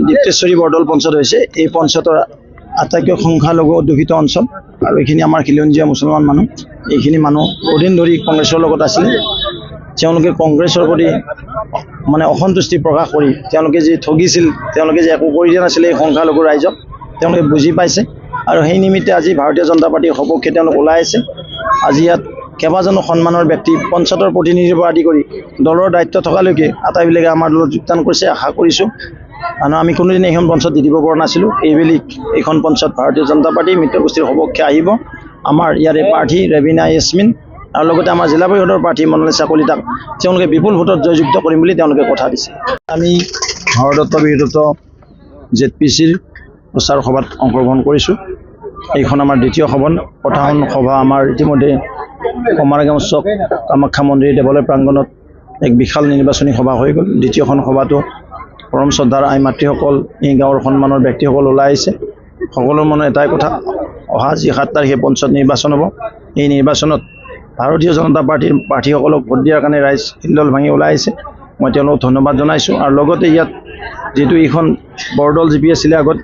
দীপ্তেশ্বৰী বৰদল পঞ্চায়ত হৈছে এই পঞ্চায়তৰ আটাইতকৈ সংখ্যালঘু অধ্যুষিত অঞ্চল আৰু এইখিনি আমাৰ খিলঞ্জীয়া মুছলমান মানুহ এইখিনি মানুহ বহুদিন ধৰি কংগ্ৰেছৰ লগত আছিলে তেওঁলোকে কংগ্ৰেছৰ প্ৰতি মানে অসন্তুষ্টি প্ৰকাশ কৰি তেওঁলোকে যি ঠগিছিল তেওঁলোকে যে একো কৰি দিয়া নাছিলে এই সংখ্যালঘু ৰাইজক তেওঁলোকে বুজি পাইছে আৰু সেই নিমিত্তে আজি ভাৰতীয় জনতা পাৰ্টিৰ সপক্ষে তেওঁলোক ওলাই আছে আজি ইয়াত কেইবাজনো সন্মানৰ ব্যক্তি পঞ্চায়তৰ প্ৰতিনিধিৰ পৰা আদি কৰি দলৰ দায়িত্ব থকালৈকে আটাইবিলাকে আমাৰ দলত যোগদান কৰিছে আশা কৰিছোঁ আৰু আমি কোনোদিনে এইখন পঞ্চায়ত দি দিব পৰা নাছিলোঁ এইবেলি এইখন পঞ্চায়ত ভাৰতীয় জনতা পাৰ্টি মিত্ৰগোষ্ঠীৰ সপক্ষে আহিব আমাৰ ইয়াৰে প্ৰাৰ্থী ৰেবিনা য়াসমিন আৰু লগতে আমাৰ জিলা পৰিষদৰ প্ৰাৰ্থী মনালিছা কলিতাক তেওঁলোকে বিপুল ভোটত জয়যুক্ত কৰিম বুলি তেওঁলোকে কথা দিছে আমি ভাৰতত্ব বিৰোধত ZPCৰ প্ৰচাৰ সভাত অংশগ্ৰহণ কৰিছোঁ এইখন আমাৰ দ্বিতীয় প্ৰধান সভা আমাৰ ইতিমধ্যে কমাৰগাঁও চক কামাখ্যা মন্দিৰ দেৱালয় প্ৰাংগণত এক বিশাল নিৰ্বাচনী সভা হৈ গ'ল দ্বিতীয়খন সভাটো পৰম শ্ৰদ্ধাৰ আই মাতৃসকল এই গাঁৱৰ সন্মানৰ ব্যক্তিসকল ওলাই আহিছে সকলোৰ মনত এটাই কথা অহা যি 7 তাৰিখে পঞ্চায়ত নিৰ্বাচন হ'ব এই নিৰ্বাচনত ভাৰতীয় জনতা পাৰ্টিৰ প্ৰাৰ্থীসকলক ভোট দিয়াৰ কাৰণে ৰাইজ হিলদল ভাঙি ওলাই আহিছে মই তেওঁলোকক ধন্যবাদ জনাইছোঁ আৰু লগতে ইয়াত যিটো এইখন বৰদল জিপি আছিলে আগত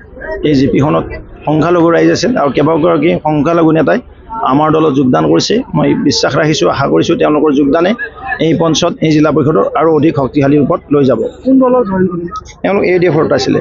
এই জিপিখনত সংখ্যালঘু ৰাইজ আছিল আৰু কেইবাগৰাকী সংখ্যালঘু নেতাই আমাৰ দলত যোগদান কৰিছে মই বিশ্বাস ৰাখিছোঁ আশা কৰিছোঁ তেওঁলোকৰ যোগদানে এই পঞ্চায়ত এই জিলা পৰিষদৰ আৰু অধিক শক্তিশালী ৰূপত লৈ যাব কোন দলৰ তেওঁলোক ADF আছিলে